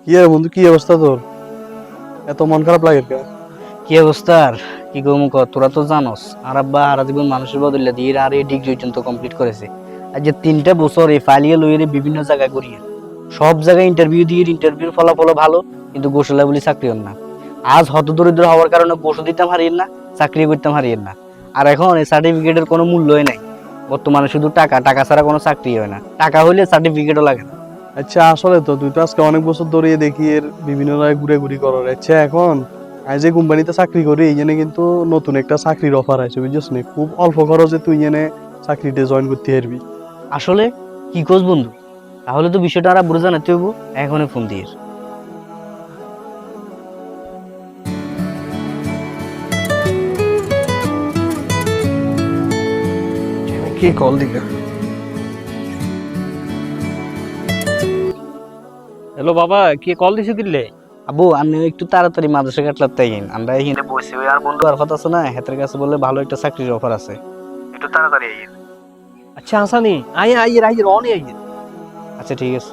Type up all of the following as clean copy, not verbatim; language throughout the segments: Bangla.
কি রে বন্ধু, কি অবস্থা তোর? এত মন খারাপ লাগে কেন? কি অবস্থা আর কি কমু ক, তোরা তো জানোস আর আব্বা সারা জীবন মানুষের বদলে দিয়ে আর এই ডিগ্রি পর্যন্ত কমপ্লিট করেছে। আর যে 3টা বছর এই ফালিয়ে লইয়ে বিভিন্ন জায়গায় করিয়ে সব জায়গায় ইন্টারভিউ দিয়ে ইন্টারভিউর ফলাফল ভালো, কিন্তু গোসলা বলি চাকরি হন না। আজ হতদরিদ্র হওয়ার কারণে গোসল দিতাম হারিয়েন না, চাকরি করতাম হারিয়েন না। আর এখন এই সার্টিফিকেটের কোনো মূল্যই নাই। বর্তমানে শুধু টাকা, টাকা ছাড়া কোনো চাকরি হয় না, টাকা হইলে সার্টিফিকেটও লাগে না। আচ্ছা, আসলে তো তুই তো আজকে অনেক বছর ধরে দেখি এর বিভিন্ন জায়গায় ঘুরে ঘুরি করার। আচ্ছা, এখন আজ যে কোম্পানিতে চাকরি করি এই জন্য কিন্তু নতুন একটা চাকরির অফার আছে, বুঝছিস নি? খুব অল্প খরচে তুই জেনে চাকরিতে জয়েন করতে পারবি। আসলে কি কোস বন্ধু? তাহলে তো বিষয়টা আর বুঝে জানাতে হইব, এখনই ফোন দিয়ে। কি কল দিকে? হ্যালো বাবা, কি কল দিছো কিনলে? আবু আপনি একটু তাড়াতাড়ি মাদ্রাসা কাটলার তাই আমরা এখানে বসে ওই আর বন্ধু আর কথা আছে না, হাতের কাছে বলে ভালো একটা চাকরির অফার আছে, একটু তাড়াতাড়ি আইয়েন। আচ্ছা হাসানি, আয় আয় আয় রনি আয়। আচ্ছা ঠিক আছে।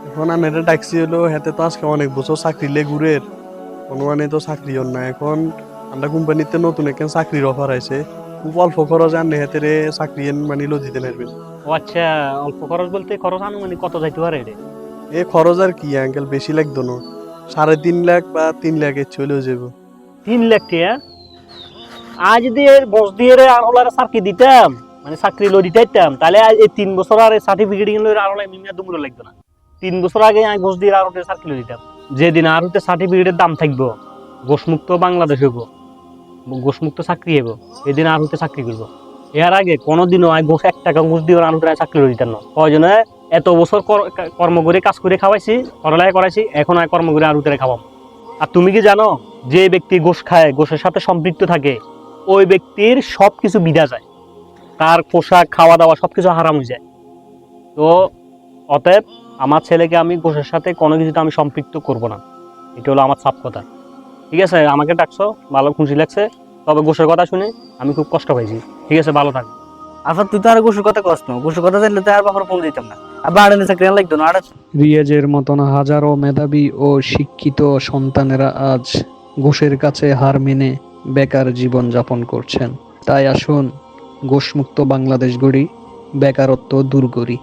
এখন আমি এটা ট্যাক্সি হলো হাতে তো আজকে অনেক বছর চাকরি লে ঘুরের অনুমানে তো চাকরি হন না। এখন আমরা কোম্পানিতে নতুন একটা চাকরির অফার আছে, খুব অল্প খরচে আনে হাতে চাকরি মানে লো দিতে পারবেন। ও আচ্ছা, অল্প খরচ বলতে খরচ আনুমানিক কত যাইতে পারে রে? এ খরচ আর কি আঙ্কেল, বেশি লাগতো না। 3.5 লাখ বা 3 লাখ এর চলেও যাবো। 3 লাখ টাকা? আজ যদি এর বস দিয়ে রে আর হলার চাকরি দিতাম, মানে চাকরি লই দিতাম, তাহলে আজ এই 3 বছর আর সার্টিফিকেট কিনলে আর হলাই মিমিয়া দুমুলো লাগতো না। 3 বছর আগে আমি বস দিয়ে আর হতে চাকরি লই দিতাম। যেদিন আর হতে সার্টিফিকেটের দাম থাকবো, ঘোষমুক্ত বাংলাদেশ হইব, ঘোষমুক্ত চাকরি হইব, এদিন আর হতে চাকরি করবো। এর আগে কোনোদিনও আমি ঘোষ 1 টাকা ঘুষ দিয়ে আর হতে চাকরি লই দিতাম না। কয়জনে এত বছর কর্ম করে কাজ করে খাওয়াইছি, পড়ালেখা করাইছি, এখন আর কর্ম করে আর উঠে খাওয়াম। আর তুমি কি জানো, যে ব্যক্তি ঘোষ খায়, ঘোষের সাথে সম্পৃক্ত থাকে, ওই ব্যক্তির সবকিছু বিধা যায়, তার পোশাক, খাওয়া দাওয়া সবকিছু হারাম হয়ে যায়। তো অতএব আমার ছেলেকে আমি ঘোষের সাথে কোনো কিছুতে আমি সম্পৃক্ত করব না, এটা হলো আমার সাপ কথা। ঠিক আছে, আমাকে ডাকছো, ভালো খুশি লাগছে, তবে ঘোষের কথা শুনে আমি খুব কষ্ট পাইছি। ঠিক আছে, ভালো থাক। আচ্ছা তুই তো আর গোসুর কথা কস না, গোসুর কথা জানলে তো আর বাবার ফোন দিতাম না, আর বাড়ানি চাকরি লাগতো না। আর রিয়াজের মতন হাজারো মেধাবী ও শিক্ষিত সন্তানেরা আজ ঘুষের কাছে হার মেনে বেকার জীবন যাপন করছেন। তাই আসুন ঘুষমুক্ত বাংলাদেশ গড়ি, বেকারত্ব দূর করি।